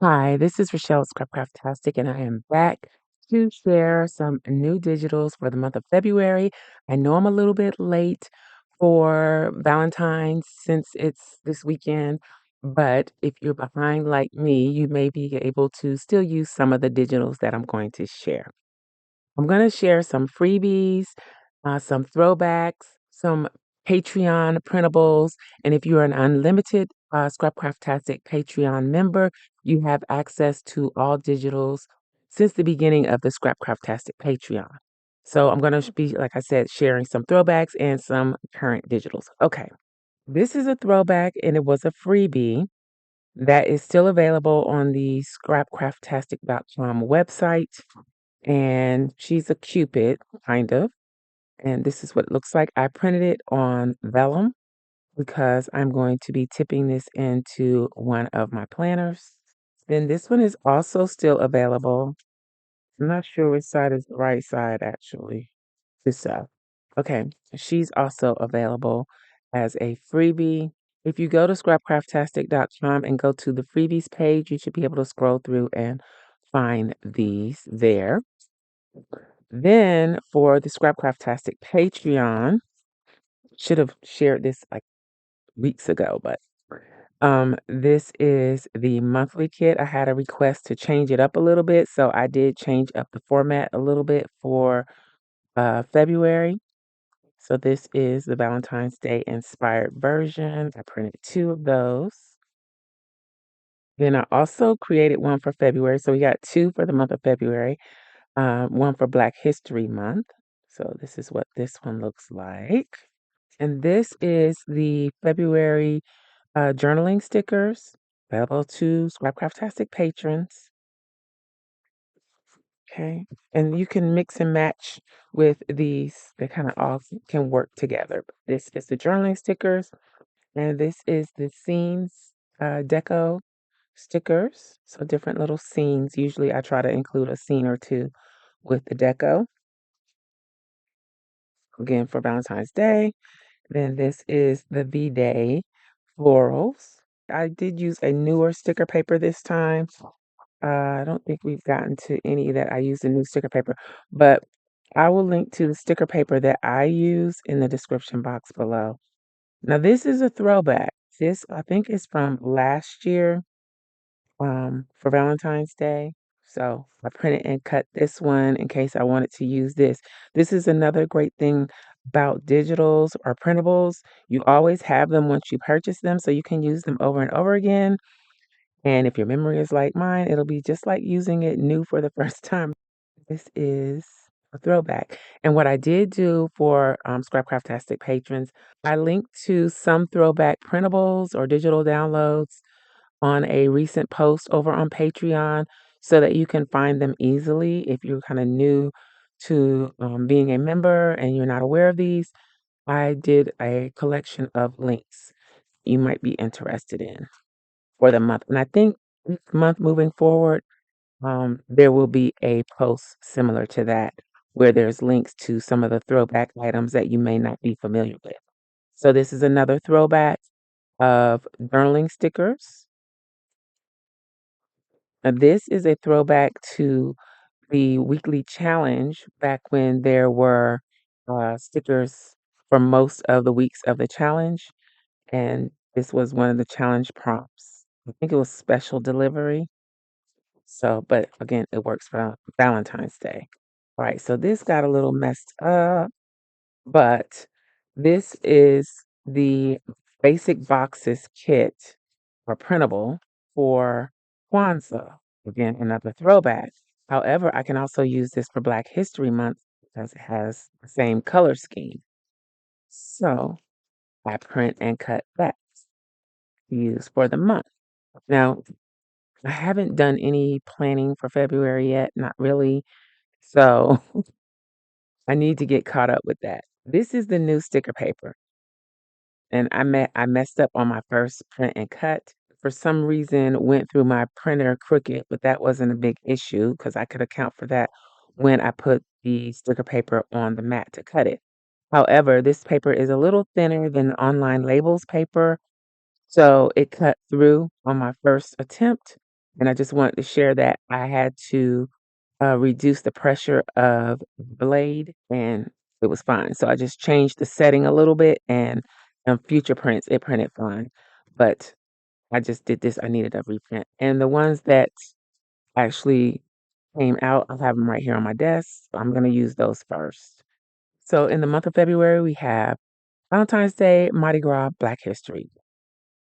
Hi, this is Rochelle Scrapcraftastic, and I am back to share some new digitals for the month of February. I know I'm a little bit late for Valentine's since it's this weekend, but if you're behind like me, you may be able to still use some of the digitals that I'm going to share. I'm going to share some freebies, some throwbacks, some Patreon printables, and if you're an unlimited Scrapcraftastic Patreon member, you have access to all digitals since the beginning of the Scrapcraftastic Patreon. So I'm going to be, like I said, sharing some throwbacks and some current digitals. Okay, this is a throwback and it was a freebie that is still available on the scrapcraftastic.com website. And she's a Cupid, kind of. And this is what it looks like. I printed it on vellum because I'm going to be tipping this into one of my planners. Then this one is also still available. I'm not sure which side is the right side, actually. This side. Okay. She's also available as a freebie. If you go to scrapcraftastic.com and go to the freebies page, you should be able to scroll through and find these there. Then for the Scrapcraftastic Patreon, should have shared this like weeks ago, but this is the monthly kit. I had a request to change it up a little bit, so I did change up the format a little bit for February. So this is the Valentine's Day inspired version. I printed two of those. Then I also created one for February. So we got two for the month of February, one for Black History Month. So this is what this one looks like. And this is the February journaling stickers available to Scrapcraftastic patrons. Okay. And you can mix and match with these. They kind of all can work together. This is the journaling stickers, and this is the scenes deco stickers. So different little scenes. Usually I try to include a scene or two with the deco. Again, for Valentine's Day. Then this is the V-Day florals. I did use a newer sticker paper this time. I don't think we've gotten to any that I used a new sticker paper, but I will link to the sticker paper that I use in the description box below. Now, this is a throwback. This, I think, is from last year for Valentine's Day. So I printed and cut this one in case I wanted to use this. This is another great thing about digitals or printables. You always have them once you purchase them, so you can use them over and over again. And if your memory is like mine, it'll be just like using it new for the first time. This is a throwback. And what I did do for Scrapcraftastic patrons, I linked to some throwback printables or digital downloads on a recent post over on Patreon so that you can find them easily if you're kind of new to being a member and you're not aware of these. I did a collection of links you might be interested in for the month. And I think each month moving forward, there will be a post similar to that where there's links to some of the throwback items that you may not be familiar with. So this is another throwback of journaling stickers. Now, this is a throwback to the weekly challenge back when there were stickers for most of the weeks of the challenge. And this was one of the challenge prompts. I think it was special delivery. So, but again, it works for Valentine's Day. All right, so this got a little messed up, but this is the basic boxes kit or printable for Kwanzaa. Again, another throwback. However, I can also use this for Black History Month because it has the same color scheme. So I print and cut that to use for the month. Now, I haven't done any planning for February yet, not really. So I need to get caught up with that. This is the new sticker paper. And I messed up on my first print and cut. For some reason, went through my printer crooked, but that wasn't a big issue because I could account for that when I put the sticker paper on the mat to cut it. However, this paper is a little thinner than online labels paper, so it cut through on my first attempt. And I just wanted to share that I had to reduce the pressure of the blade, and it was fine. So I just changed the setting a little bit, and on future prints, it printed fine. But I just did this. I needed a reprint. And the ones that actually came out, I have them right here on my desk. I'm going to use those first. So in the month of February, we have Valentine's Day, Mardi Gras, Black History.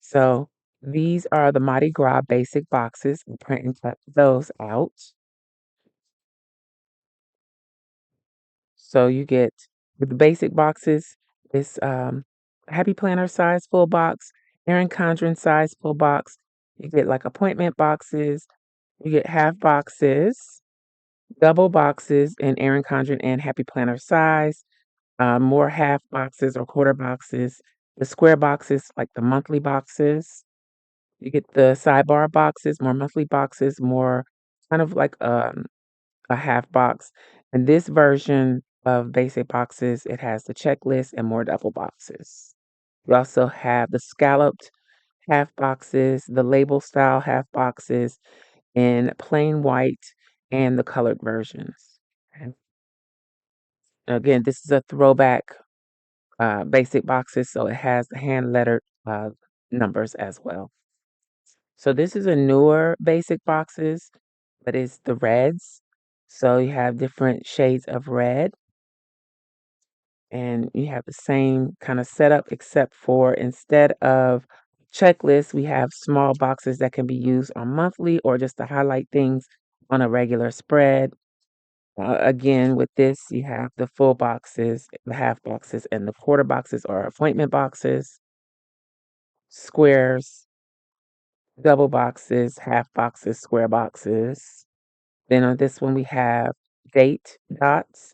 So these are the Mardi Gras basic boxes. I'm printing those out. So you get with the basic boxes, it's Happy Planner size full box, Erin Condren size full box. You get like appointment boxes. You get half boxes, double boxes in Erin Condren and Happy Planner size. More half boxes or quarter boxes. The square boxes, like the monthly boxes. You get the sidebar boxes, more monthly boxes, more kind of like a half box. And this version of basic boxes, it has the checklist and more double boxes. You also have the scalloped half boxes, the label style half boxes in plain white and the colored versions. And again, this is a throwback basic boxes, so it has the hand lettered numbers as well. So this is a newer basic boxes, but it's the reds. So you have different shades of red, and you have the same kind of setup, except for instead of checklists, we have small boxes that can be used on monthly or just to highlight things on a regular spread. Again, with this, you have the full boxes, the half boxes, and the quarter boxes or appointment boxes, squares, double boxes, half boxes, square boxes. Then on this one, we have date dots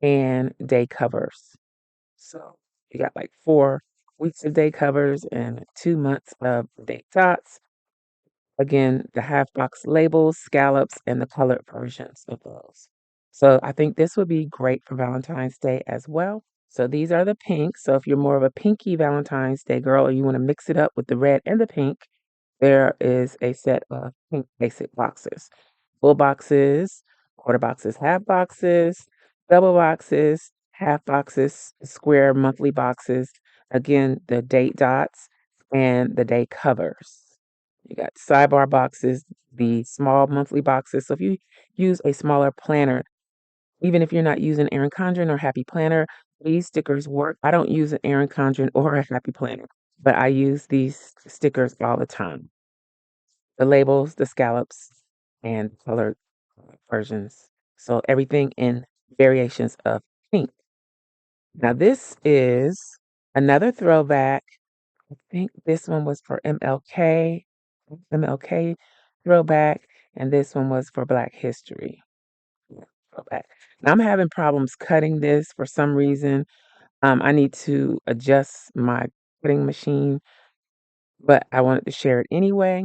and day covers. So you got like 4 weeks of day covers and 2 months of day dots. Again, the half box labels, scallops, and the colored versions of those. So I think this would be great for Valentine's Day as well. So these are the pinks. So if you're more of a pinky Valentine's Day girl or you want to mix it up with the red and the pink, there is a set of pink basic boxes. Full boxes, quarter boxes, half boxes, double boxes, half boxes, square monthly boxes. Again, the date dots and the day covers. You got sidebar boxes, the small monthly boxes. So if you use a smaller planner, even if you're not using Erin Condren or Happy Planner, these stickers work. I don't use an Erin Condren or a Happy Planner, but I use these stickers all the time. The labels, the scallops, and colored versions. So everything in variations of pink. Now this is another throwback. I think this one was for MLK throwback, and this one was for Black History. Yeah, throwback. Now I'm having problems cutting this for some reason. I need to adjust my cutting machine, but I wanted to share it anyway.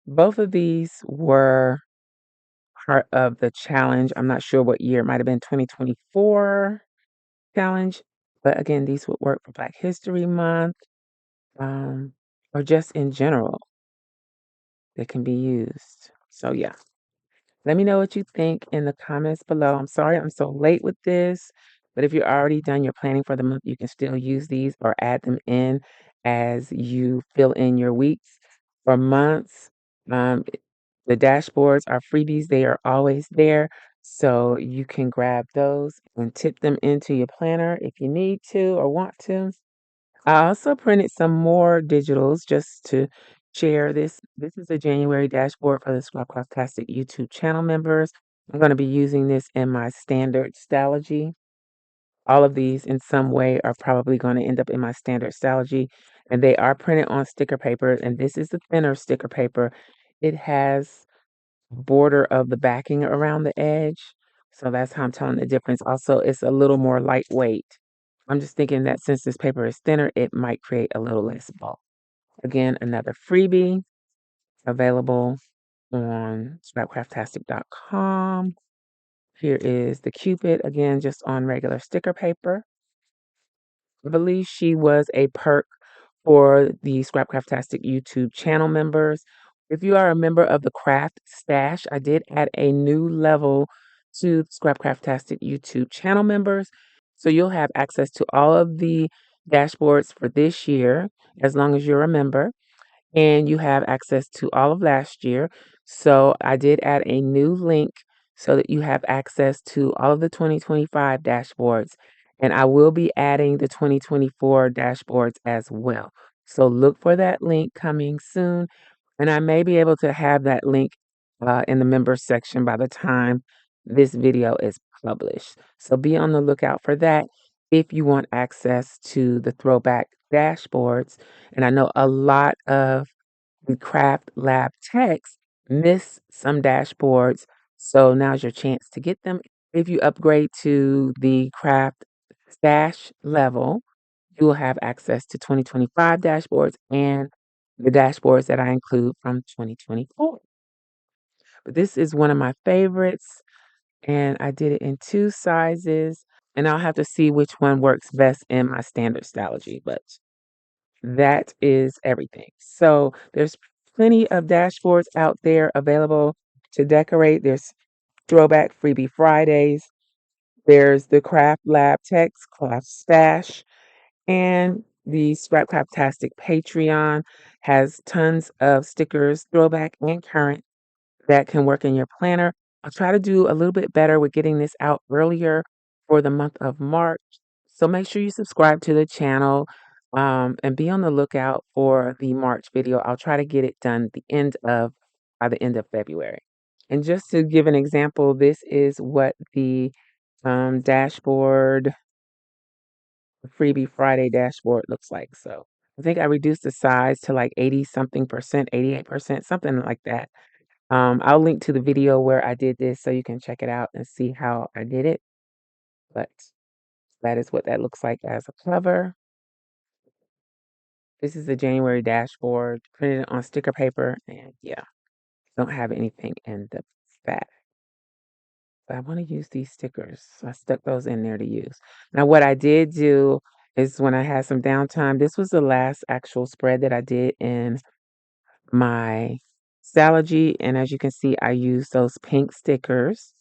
Both of these were part of the challenge. I'm not sure what year. It might have been 2024 challenge. But again, these would work for Black History Month, um, or just in general. They can be used. So yeah. Let me know what you think in the comments below. I'm sorry I'm so late with this, but if you're already done your planning for the month, you can still use these or add them in as you fill in your weeks or months. The dashboards are freebies. They are always there. So you can grab those and tip them into your planner if you need to or want to. I also printed some more digitals just to share this. This is a January dashboard for the Scrapcraftastic YouTube channel members. I'm going to be using this in my standard Stalogy. All of these in some way are probably going to end up in my standard Stalogy, and they are printed on sticker paper, and this is the thinner sticker paper. It has border of the backing around the edge, so that's how I'm telling the difference. Also, it's a little more lightweight. I'm just thinking that since this paper is thinner, it might create a little less bulk. Again, another freebie available on scrapcraftastic.com. Here is the Cupid, again, just on regular sticker paper. I believe she was a perk for the Scrapcraftastic YouTube channel members. If you are a member of the Craft Stash, I did add a new level to the Scrapcraftastic YouTube channel members. So you'll have access to all of the dashboards for this year, as long as you're a member, and you have access to all of last year. So I did add a new link so that you have access to all of the 2025 dashboards. And I will be adding the 2024 dashboards as well. So look for that link coming soon. And I may be able to have that link in the members section by the time this video is published. So be on the lookout for that if you want access to the throwback dashboards. And I know a lot of the craft lab techs miss some dashboards. So now's your chance to get them. If you upgrade to the craft stash level, you will have access to 2025 dashboards and the dashboards that I include from 2024. But this is one of my favorites, and I did it in two sizes, and I'll have to see which one works best in my standard Stalogy, but that is everything. So there's plenty of dashboards out there available to decorate. There's Throwback Freebie Fridays. There's the Craft Lab Text, Craft Stash, and the Scrapcraftastic Patreon has tons of stickers, throwback and current, that can work in your planner. I'll try to do a little bit better with getting this out earlier for the month of March. So make sure you subscribe to the channel and be on the lookout for the March video. I'll try to get it done by the end of February. And just to give an example, this is what the dashboard Freebie Friday dashboard looks like. So I think I reduced the size to like 80 something percent, 88%, something like that. I'll link to the video where I did this so you can check it out and see how I did it. But that is what that looks like as a cover. This is the January dashboard, printed on sticker paper, and yeah, don't have anything in the back. But I want to use these stickers, so I stuck those in there to use. Now, what I did do is when I had some downtime, this was the last actual spread that I did in my Stalogy, and as you can see, I use those pink stickers,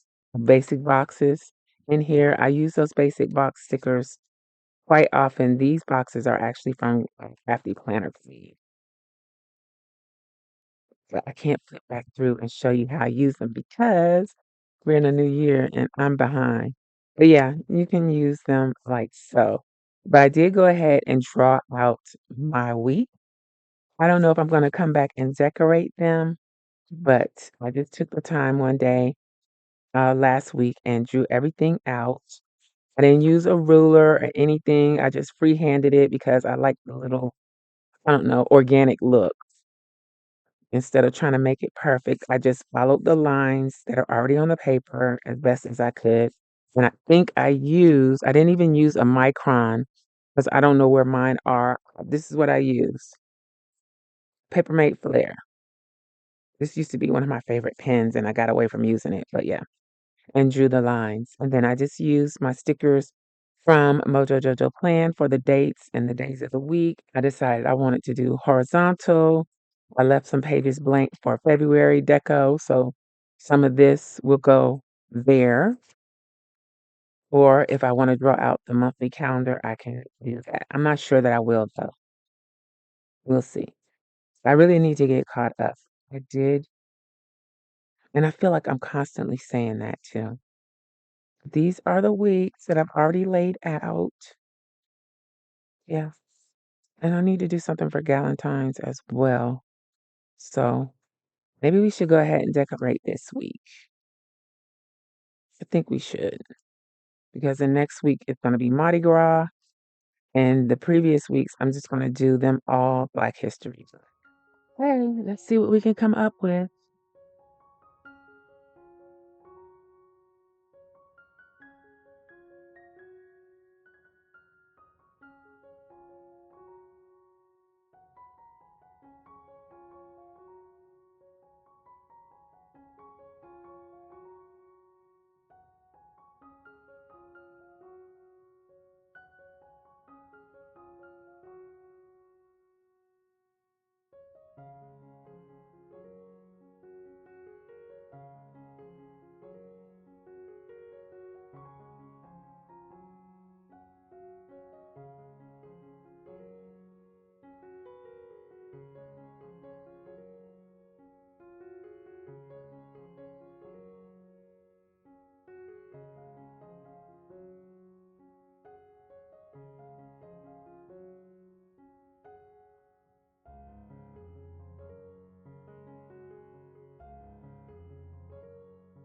basic boxes in here. I use those basic box stickers quite often. These boxes are actually from Crafty Planner Feed, but I can't flip back through and show you how I use them because we're in a new year and I'm behind. But yeah, you can use them like so. But I did go ahead and draw out my week. I don't know if I'm going to come back and decorate them, but I just took the time one day last week and drew everything out. I didn't use a ruler or anything. I just freehanded it because I like the little, I don't know, organic look. Instead of trying to make it perfect, I just followed the lines that are already on the paper as best as I could. And I think I didn't even use a micron because I don't know where mine are. This is what I use. Papermate Flair. This used to be one of my favorite pens and I got away from using it, but yeah. And drew the lines. And then I just used my stickers from Mojo Jojo Plan for the dates and the days of the week. I decided I wanted to do horizontal. I left some pages blank for February deco, so some of this will go there. Or if I want to draw out the monthly calendar, I can do that. I'm not sure that I will, though. We'll see. I really need to get caught up. I did, and I feel like I'm constantly saying that too. These are the weeks that I've already laid out. Yeah. And I need to do something for Valentine's as well. So maybe we should go ahead and decorate this week. I think we should. Because the next week is going to be Mardi Gras. And the previous weeks, I'm just going to do them all Black History. Hey, let's see what we can come up with.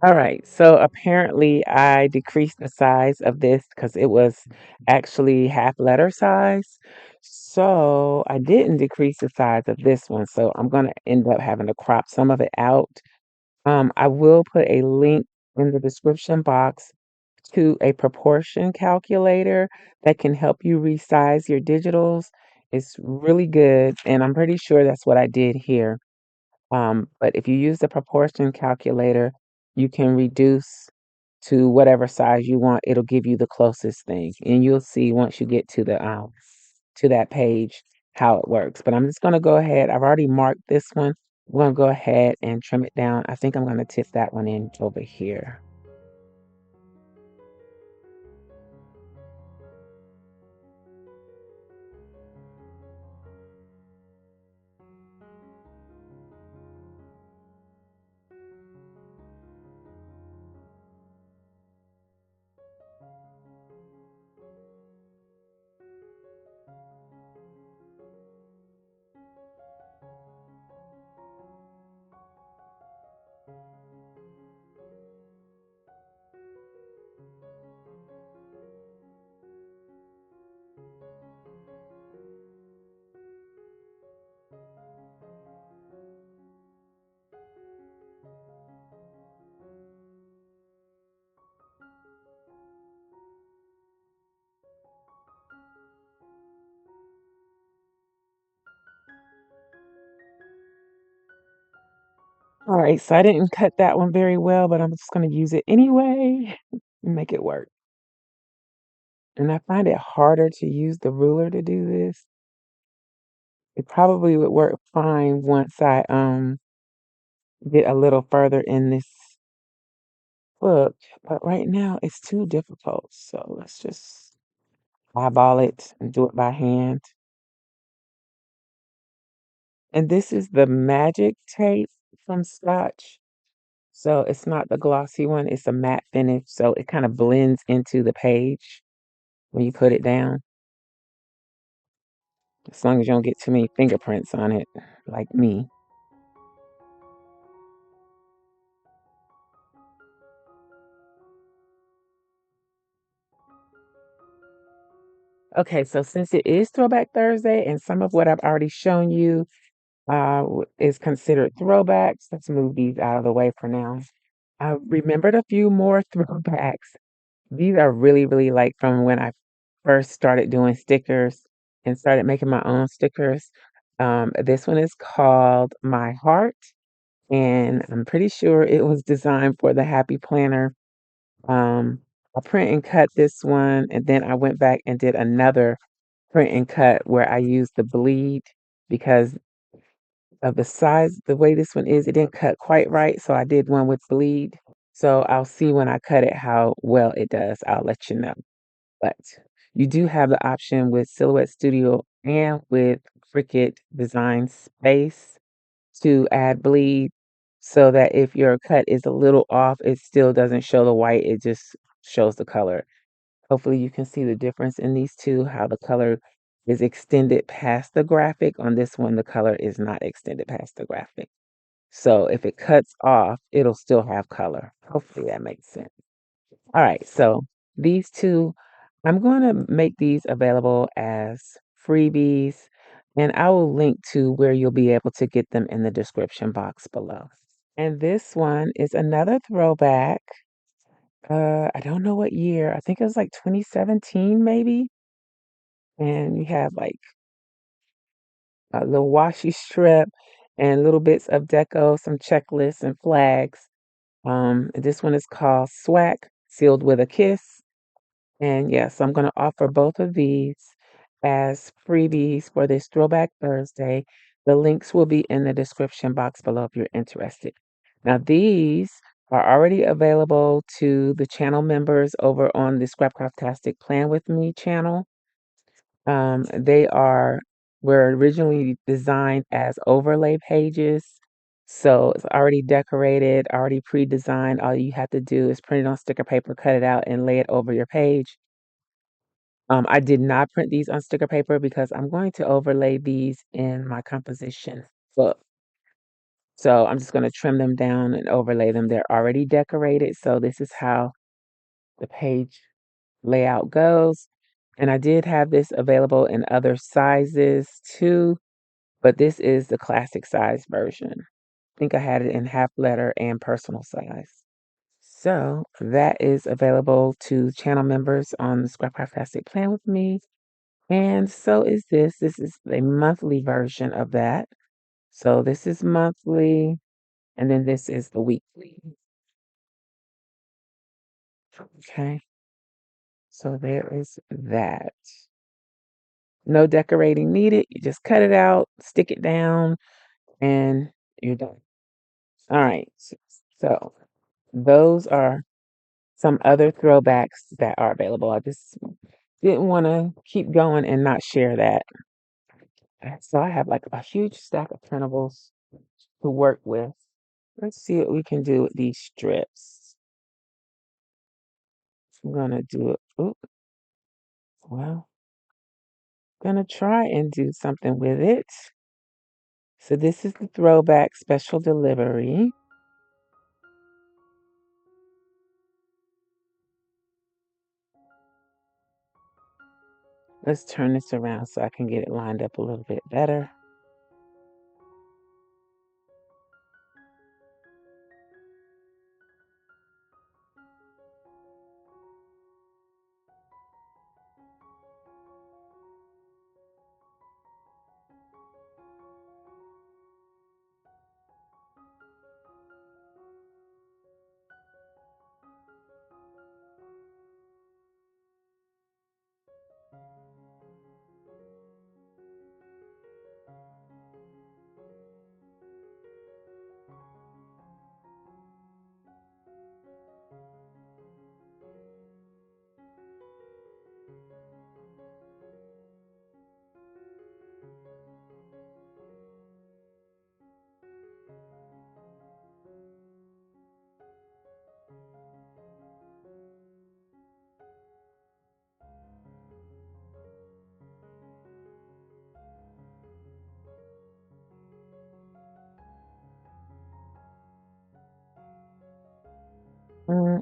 All right. So apparently I decreased the size of this because it was actually half letter size. So I didn't decrease the size of this one. So I'm going to end up having to crop some of it out. I will put a link in the description box to a proportion calculator that can help you resize your digitals. It's really good, and I'm pretty sure that's what I did here. But if you use the proportion calculator, you can reduce to whatever size you want. It'll give you the closest thing, and you'll see once you get to that page how it works. But I'm just gonna go ahead. I've already marked this one. I'm gonna go ahead and trim it down. I think I'm gonna tip that one in over here. All right, so I didn't cut that one very well, but I'm just gonna use it anyway and make it work. And I find it harder to use the ruler to do this. It probably would work fine once I get a little further in this book, but right now it's too difficult. So let's just eyeball it and do it by hand. And this is the magic tape from Scotch. So it's not the glossy one, it's a matte finish. So it kind of blends into the page when you put it down, as long as you don't get too many fingerprints on it, like me. Okay, so since it is Throwback Thursday and some of what I've already shown you is considered throwbacks, let's move these out of the way for now. I remembered a few more throwbacks. These are really, really like from when I first started doing stickers and started making my own stickers. This one is called My Heart, and I'm pretty sure it was designed for the Happy Planner. I print and cut this one, and then I went back and did another print and cut where I used the bleed because of the size, the way this one is, it didn't cut quite right. So I did one with bleed. So I'll see when I cut it how well it does. I'll let you know. But you do have the option with Silhouette Studio and with Cricut Design Space to add bleed so that if your cut is a little off, it still doesn't show the white, it just shows the color. Hopefully you can see the difference in these two, how the color is extended past the graphic. On this one, the color is not extended past the graphic. So if it cuts off, it'll still have color. Hopefully that makes sense. All right, so these two, I'm going to make these available as freebies, and I will link to where you'll be able to get them in the description box below. And this one is another throwback. I don't know what year. I think it was like 2017 maybe. And you have like a little washi strip and little bits of deco, some checklists and flags. This one is called Swag, sealed with a kiss. And yes, I'm going to offer both of these as freebies for this Throwback Thursday. The links will be in the description box below if you're interested. Now, these are already available to the channel members over on the Scrapcraftastic Plan With Me channel. They were originally designed as overlay pages. So it's already decorated, already pre-designed. All you have to do is print it on sticker paper, cut it out, and lay it over your page. I did not print these on sticker paper because I'm going to overlay these in my composition book. So I'm just going to trim them down and overlay them. They're already decorated, so this is how the page layout goes. And I did have this available in other sizes too, but this is the classic size version. I think I had it in half letter and personal size. So that is available to channel members on the Scrapcraftastic plan with me. And so is this. This is a monthly version of that. So this is monthly, and then this is the weekly. Okay. So there is that. No decorating needed. You just cut it out, stick it down, and you're done. All right. So those are some other throwbacks that are available. I just didn't want to keep going and not share that. So I have like a huge stack of printables to work with. Let's see what we can do with these strips. I'm gonna do it. Oop, well, gonna try and do something with it. So this is the throwback special delivery. Let's turn this around so I can get it lined up a little bit better.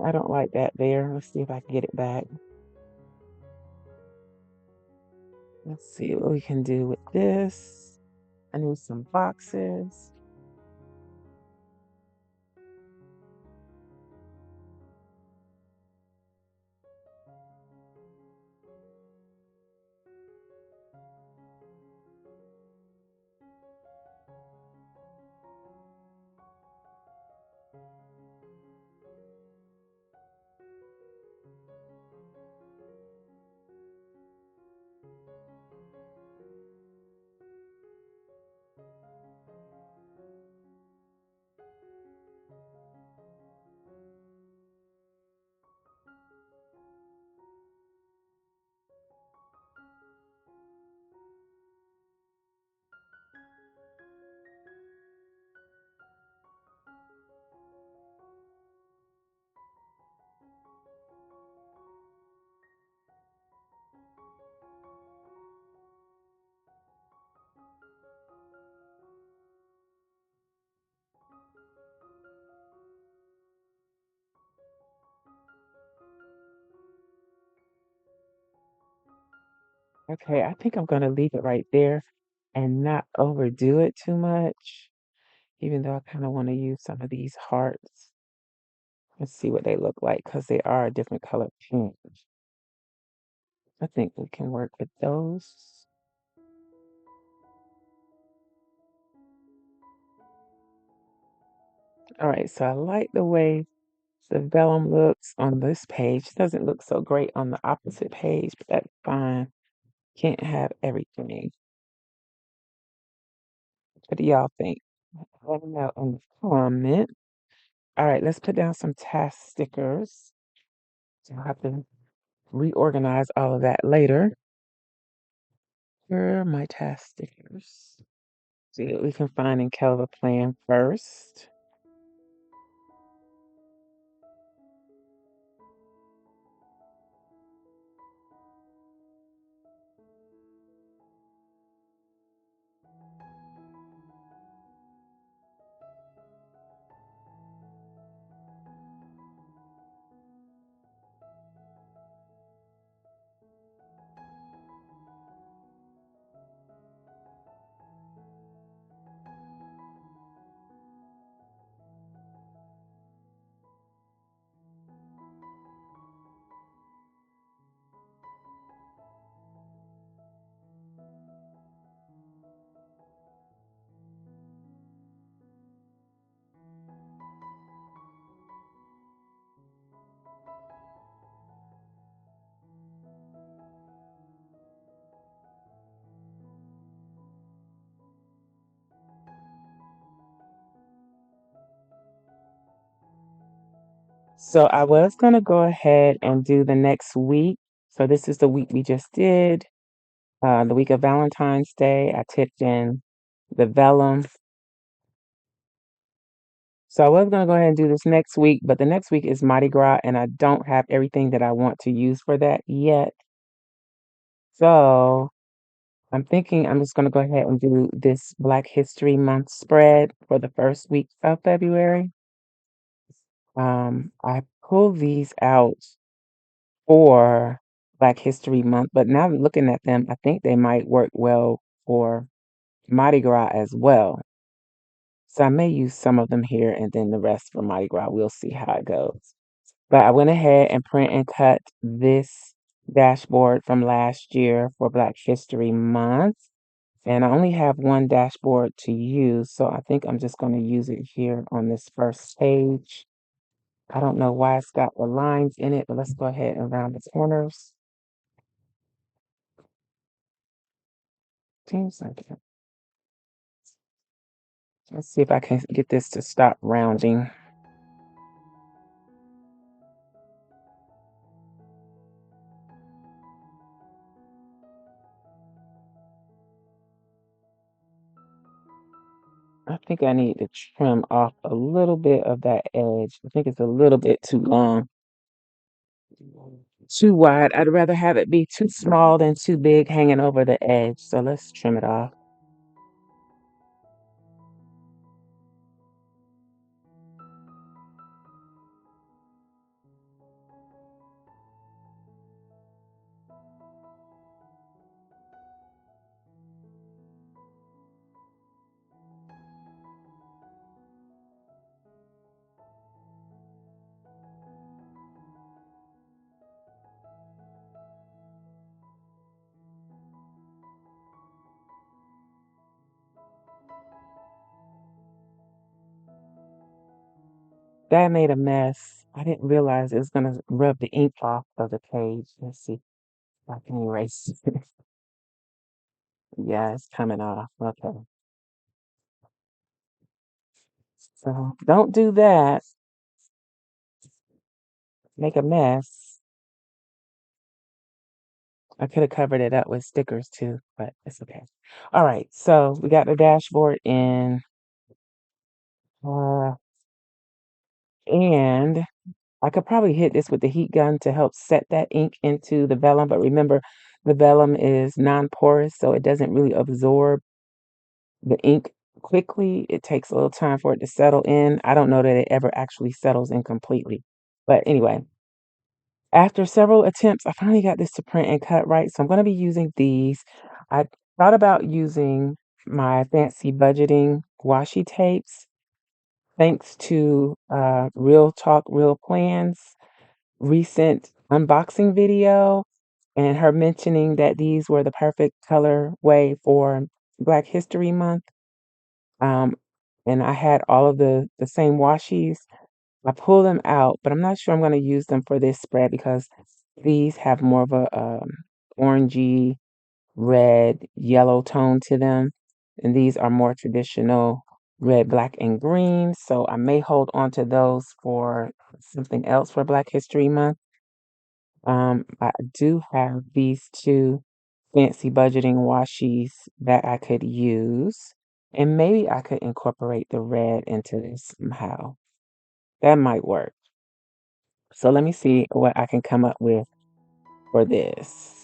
I don't like that there. Let's see if I can get it back. Let's see what we can do with this. I need some boxes. Okay, I think I'm gonna leave it right there and not overdo it too much, even though I kind of want to use some of these hearts. Let's see what they look like because they are a different color pink. I think we can work with those. All right, so I like the way the vellum looks on this page. It doesn't look so great on the opposite page, but that's fine. Can't have everything. What do y'all think? Let me know in the comment. All right, let's put down some task stickers. So I'll have to reorganize all of that later. Where are my task stickers? See what we can find in Canva Plan first. So I was gonna go ahead and do the next week. So this is the week we just did, the week of Valentine's Day. I tipped in the vellum. So I was gonna go ahead and do this next week, but the next week is Mardi Gras, and I don't have everything that I want to use for that yet. So I'm thinking I'm just gonna go ahead and do this Black History Month spread for the first week of February. I pulled these out for Black History Month, but now looking at them, I think they might work well for Mardi Gras as well. So I may use some of them here and then the rest for Mardi Gras. We'll see how it goes. But I went ahead and print and cut this dashboard from last year for Black History Month. And I only have one dashboard to use, so I think I'm just going to use it here on this first page. I don't know why it's got the lines in it, but let's go ahead and round the corners. Seems like it. Let's see if I can get this to stop rounding. I think I need to trim off a little bit of that edge. I think it's a little bit too long, too wide. I'd rather have it be too small than too big hanging over the edge. So let's trim it off. That made a mess. I didn't realize it was going to rub the ink off of the page. Let's see if I can erase it. Yeah, it's coming off. Okay. So don't do that. Make a mess. I could have covered it up with stickers too, but it's okay. All right. So we got the dashboard in. Uh, and I could probably hit this with the heat gun to help set that ink into the vellum. But remember, the vellum is non-porous, so it doesn't really absorb the ink quickly. It takes a little time for it to settle in. I don't know that it ever actually settles in completely. But anyway, after several attempts, I finally got this to print and cut right. So I'm going to be using these. I thought about using my fancy budgeting washi tapes. Thanks to Real Talk, Real Plans recent unboxing video and her mentioning that these were the perfect color way for Black History Month. Um, and I had all of the same washies. I pulled them out, but I'm not sure I'm going to use them for this spread because these have more of a orangey, red, yellow tone to them, and these are more traditional red, black, and green. So I may hold on to those for something else for Black History Month. I do have these two fancy budgeting washies that I could use, and maybe I could incorporate the red into this somehow. That might work. So let me see what I can come up with for this.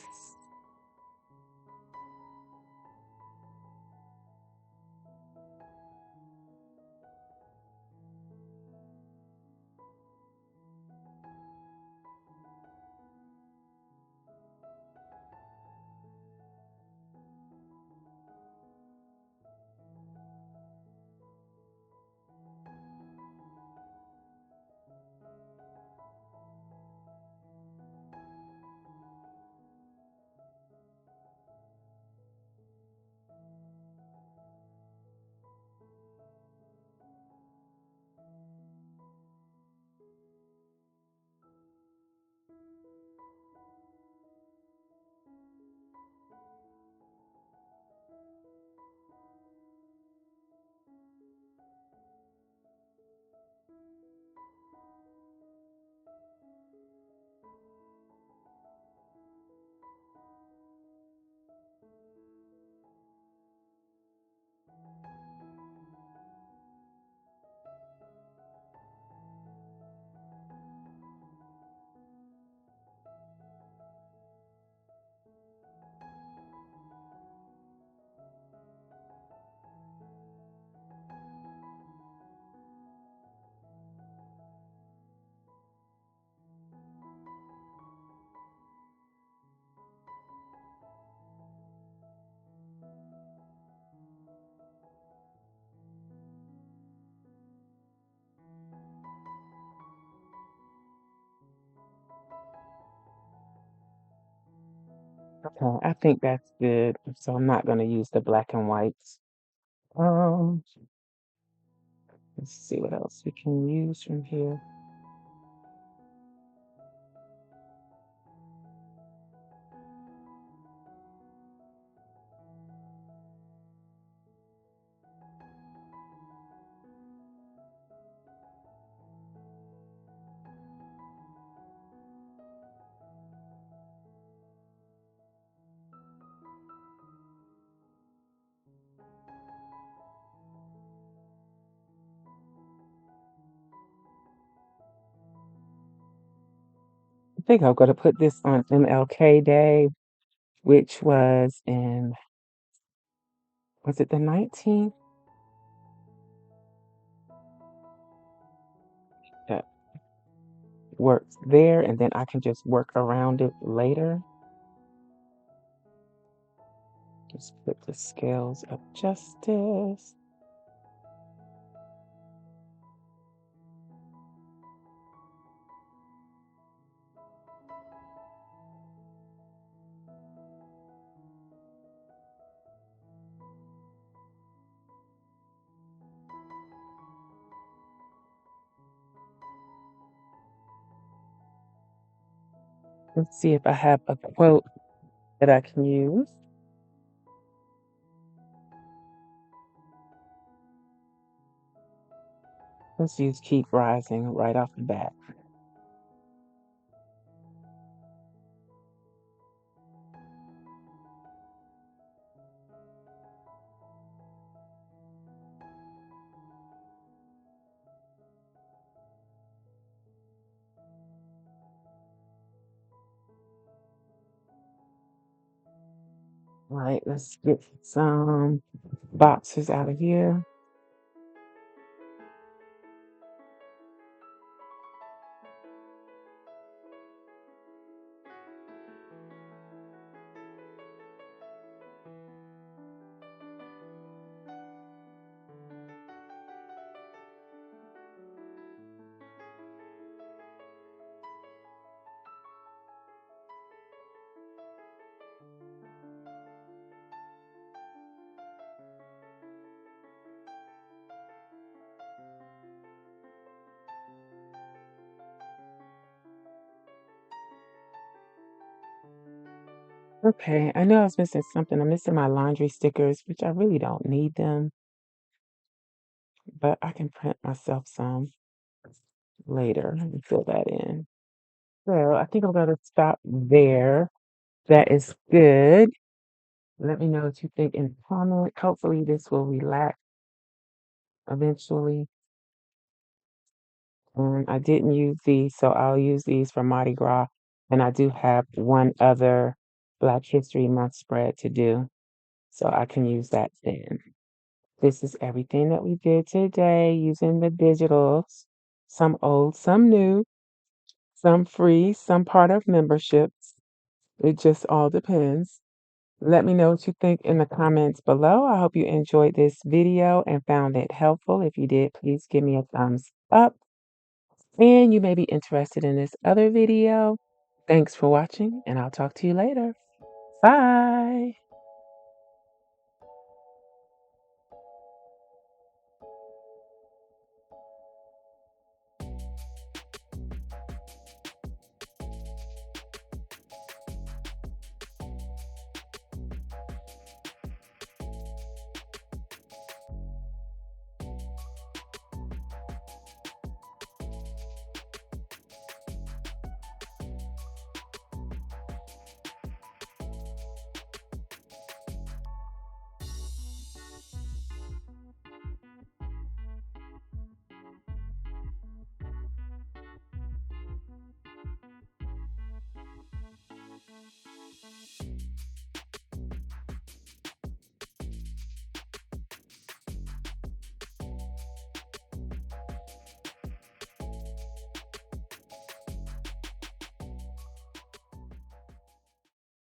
Okay, I think that's good. So I'm not gonna use the black and whites. Um, let's see what else we can use from here. I think I'm gonna put this on MLK Day, which was it the 19th? That works there, and then I can just work around it later. Just put the scales of justice. Let's see if I have a quote that I can use. Let's use keep rising right off the bat. All right, let's get some boxes out of here. Okay, I know I was missing something. I'm missing my laundry stickers, which I really don't need them, but I can print myself some later and fill that in. So I think I'm going to stop there. That is good. Let me know what you think in the comments. Hopefully this will relax eventually. I didn't use these, so I'll use these for Mardi Gras. And I do have one other Black History Month spread to do, so I can use that then. This is everything that we did today using the digitals. Some old, some new, some free, some part of memberships. It just all depends. Let me know what you think in the comments below. I hope you enjoyed this video and found it helpful. If you did, please give me a thumbs up. And you may be interested in this other video. Thanks for watching, and I'll talk to you later. Bye.